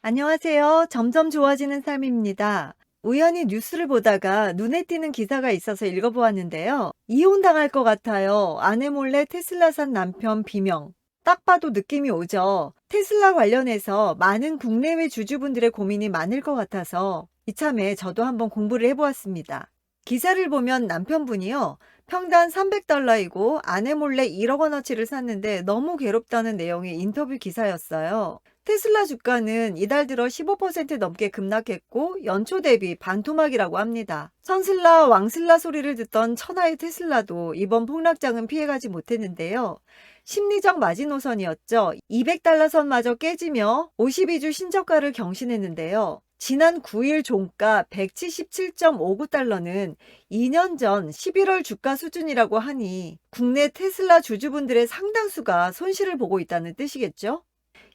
안녕하세요. 점점 좋아지는 삶입니다. 우연히 뉴스를 보다가 눈에 띄는 기사가 있어서 읽어보았는데요. 이혼당할 것 같아요. 아내 몰래 테슬라 산 남편 비명. 딱 봐도 느낌이 오죠. 테슬라 관련해서 많은 국내외 주주분들의 고민이 많을 것 같아서 이참에 저도 한번 공부를 해보았습니다. 기사를 보면 남편분이요. 평단 $300이고 아내 몰래 1억 원어치를 샀는데 너무 괴롭다는 내용의 인터뷰 기사였어요. 테슬라 주가는 이달 들어 15% 넘게 급락했고 연초 대비 반토막이라고 합니다. 천슬라 왕슬라 소리를 듣던 천하의 테슬라도 이번 폭락장은 피해가지 못했는데요. 심리적 마지노선이었죠. $200 선마저 깨지며 52주 신저가를 경신했는데요. 지난 9일 종가 $177.59는 2년 전 11월 주가 수준이라고 하니 국내 테슬라 주주분들의 상당수가 손실을 보고 있다는 뜻이겠죠?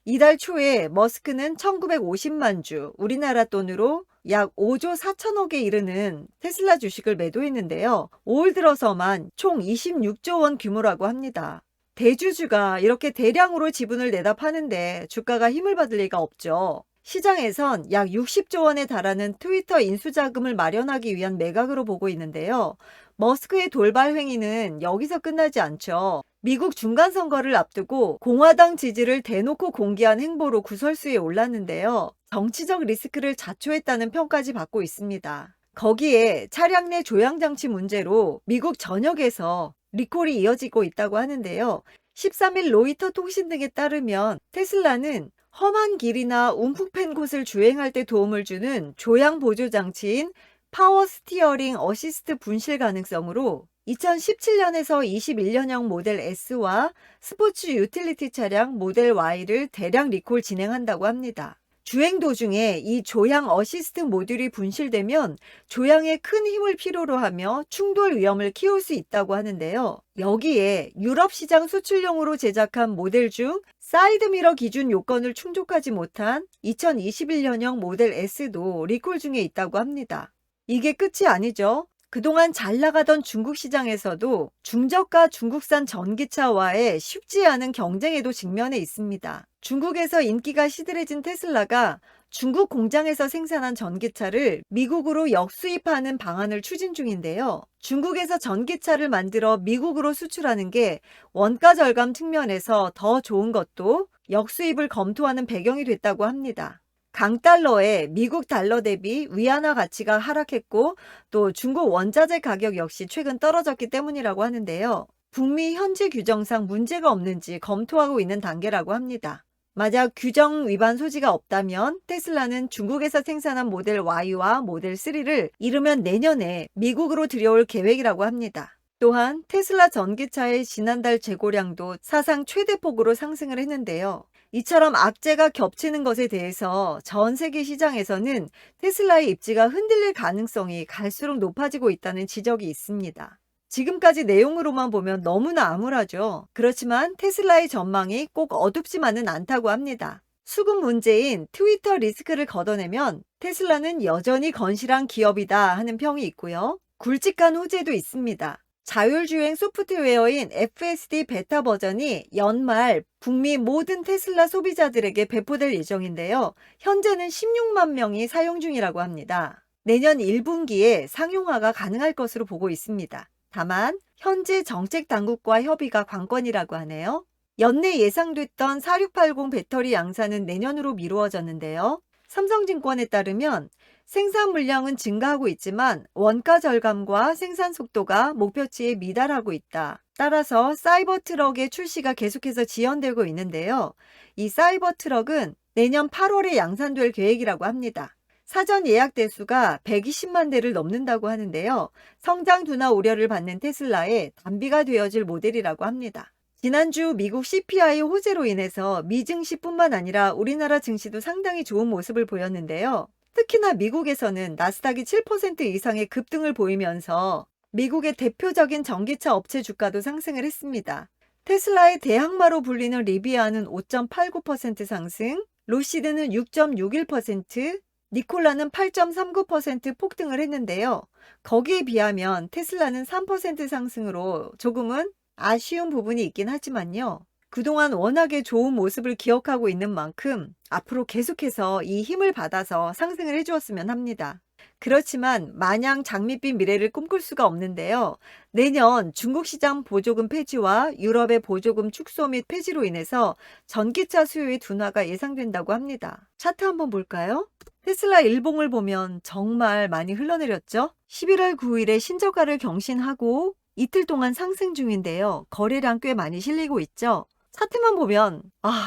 이달 초에 머스크는 1950만 주, 우리나라 돈으로 약 5조 4천억에 이르는 테슬라 주식을 매도했는데요. 5월 들어서만 총 26조 원 규모라고 합니다. 대주주가 이렇게 대량으로 지분을 내다 파는데 주가가 힘을 받을 리가 없죠. 시장에선 약 60조 원에 달하는 트위터 인수자금을 마련하기 위한 매각으로 보고 있는데요. 머스크의 돌발 행위는 여기서 끝나지 않죠. 미국 중간선거를 앞두고 공화당 지지를 대놓고 공개한 행보로 구설수에 올랐는데요. 정치적 리스크를 자초했다는 평까지 받고 있습니다. 거기에 차량 내 조향장치 문제로 미국 전역에서 리콜이 이어지고 있다고 하는데요. 13일 로이터 통신 등에 따르면 테슬라는 험한 길이나 움푹 팬 곳을 주행할 때 도움을 주는 조향 보조 장치인 파워 스티어링 어시스트 분실 가능성으로 2017년에서 21년형 모델 S와 스포츠 유틸리티 차량 모델 Y를 대량 리콜 진행한다고 합니다. 주행 도중에 이 조향 어시스트 모듈이 분실되면 조향에 큰 힘을 필요로 하며 충돌 위험을 키울 수 있다고 하는데요. 여기에 유럽 시장 수출용으로 제작한 모델 중 사이드미러 기준 요건을 충족하지 못한 2021년형 모델 S도 리콜 중에 있다고 합니다. 이게 끝이 아니죠. 그동안 잘 나가던 중국 시장에서도 중저가 중국산 전기차와의 쉽지 않은 경쟁에도 직면해 있습니다. 중국에서 인기가 시들해진 테슬라가 중국 공장에서 생산한 전기차를 미국으로 역수입하는 방안을 추진 중인데요. 중국에서 전기차를 만들어 미국으로 수출하는 게 원가 절감 측면에서 더 좋은 것도 역수입을 검토하는 배경이 됐다고 합니다. 강달러에 미국 달러 대비 위안화 가치가 하락했고 또 중국 원자재 가격 역시 최근 떨어졌기 때문이라고 하는데요. 북미 현지 규정상 문제가 없는지 검토하고 있는 단계라고 합니다. 만약 규정 위반 소지가 없다면 테슬라는 중국에서 생산한 모델 Y와 모델 3를 이르면 내년에 미국으로 들여올 계획이라고 합니다. 또한 테슬라 전기차의 지난달 재고량도 사상 최대폭으로 상승을 했는데요. 이처럼 악재가 겹치는 것에 대해서 전 세계 시장에서는 테슬라의 입지가 흔들릴 가능성이 갈수록 높아지고 있다는 지적이 있습니다. 지금까지 내용으로만 보면 너무나 암울하죠. 그렇지만 테슬라의 전망이 꼭 어둡지만은 않다고 합니다. 수급 문제인 트위터 리스크를 걷어내면 테슬라는 여전히 건실한 기업이다 하는 평이 있고요. 굵직한 호재도 있습니다. 자율주행 소프트웨어인 FSD 베타 버전이 연말 북미 모든 테슬라 소비자들에게 배포될 예정인데요. 현재는 16만 명이 사용 중이라고 합니다. 내년 1분기에 상용화가 가능할 것으로 보고 있습니다. 다만 현재 정책 당국과 협의가 관건이라고 하네요. 연내 예상됐던 4680 배터리 양산은 내년으로 미루어졌는데요. 삼성증권에 따르면 생산 물량은 증가하고 있지만 원가 절감과 생산 속도가 목표치에 미달하고 있다. 따라서 사이버 트럭의 출시가 계속해서 지연되고 있는데요. 이 사이버 트럭은 내년 8월에 양산될 계획이라고 합니다. 사전 예약 대수가 120만 대를 넘는다고 하는데요. 성장 둔화 우려를 받는 테슬라의 단비가 되어질 모델이라고 합니다. 지난주 미국 CPI 호재로 인해서 미 증시뿐만 아니라 우리나라 증시도 상당히 좋은 모습을 보였는데요. 특히나 미국에서는 나스닥이 7% 이상의 급등을 보이면서 미국의 대표적인 전기차 업체 주가도 상승을 했습니다. 테슬라의 대항마로 불리는 리비아는 5.89% 상승, 로시드는 6.61%, 니콜라는 8.39% 폭등을 했는데요. 거기에 비하면 테슬라는 3% 상승으로 조금은 아쉬운 부분이 있긴 하지만요. 그동안 워낙에 좋은 모습을 기억하고 있는 만큼 앞으로 계속해서 이 힘을 받아서 상승을 해주었으면 합니다. 그렇지만 마냥 장밋빛 미래를 꿈꿀 수가 없는데요. 내년 중국 시장 보조금 폐지와 유럽의 보조금 축소 및 폐지로 인해서 전기차 수요의 둔화가 예상된다고 합니다. 차트 한번 볼까요? 테슬라 일봉을 보면 정말 많이 흘러내렸죠? 11월 9일에 신저가를 경신하고 이틀 동안 상승 중인데요. 거래량 꽤 많이 실리고 있죠? 차트만 보면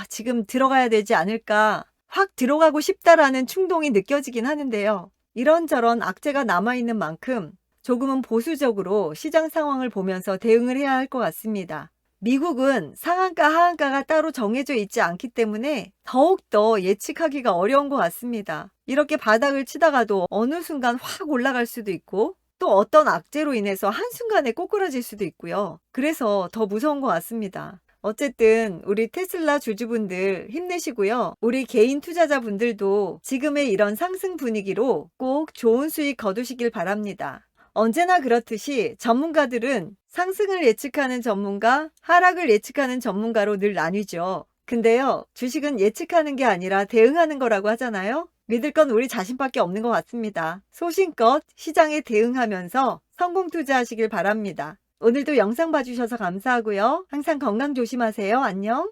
지금 들어가야 되지 않을까, 확 들어가고 싶다라는 충동이 느껴지긴 하는데요. 이런저런 악재가 남아있는 만큼 조금은 보수적으로 시장 상황을 보면서 대응을 해야 할 것 같습니다. 미국은 상한가, 하한가가 따로 정해져 있지 않기 때문에 더욱더 예측하기가 어려운 것 같습니다. 이렇게 바닥을 치다가도 어느 순간 확 올라갈 수도 있고 또 어떤 악재로 인해서 한순간에 꼬꾸라질 수도 있고요. 그래서 더 무서운 것 같습니다. 어쨌든 우리 테슬라 주주분들 힘내시고요. 우리 개인 투자자분들도 지금의 이런 상승 분위기로 꼭 좋은 수익 거두시길 바랍니다. 언제나 그렇듯이 전문가들은 상승을 예측하는 전문가, 하락을 예측하는 전문가로 늘 나뉘죠. 근데요, 주식은 예측하는 게 아니라 대응하는 거라고 하잖아요. 믿을 건 우리 자신밖에 없는 것 같습니다. 소신껏 시장에 대응하면서 성공 투자하시길 바랍니다. 오늘도 영상 봐주셔서 감사하고요. 항상 건강 조심하세요. 안녕.